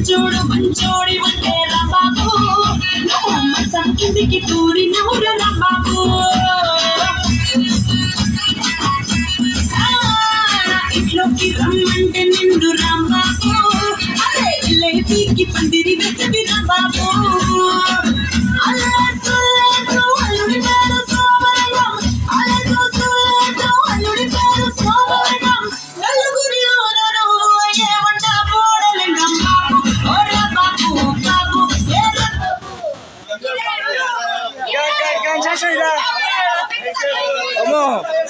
మంచోడు మంచోడి వంటే రాబాబు నువ్వు మంచం కిందికి తూరి నవ్వురా రాబాబు ఇంట్లోకి రమ్మంటే నిండు రాంబాబు అదే ఇల్లకి పందిరి వెచ్చవి రాబాబు Vamos.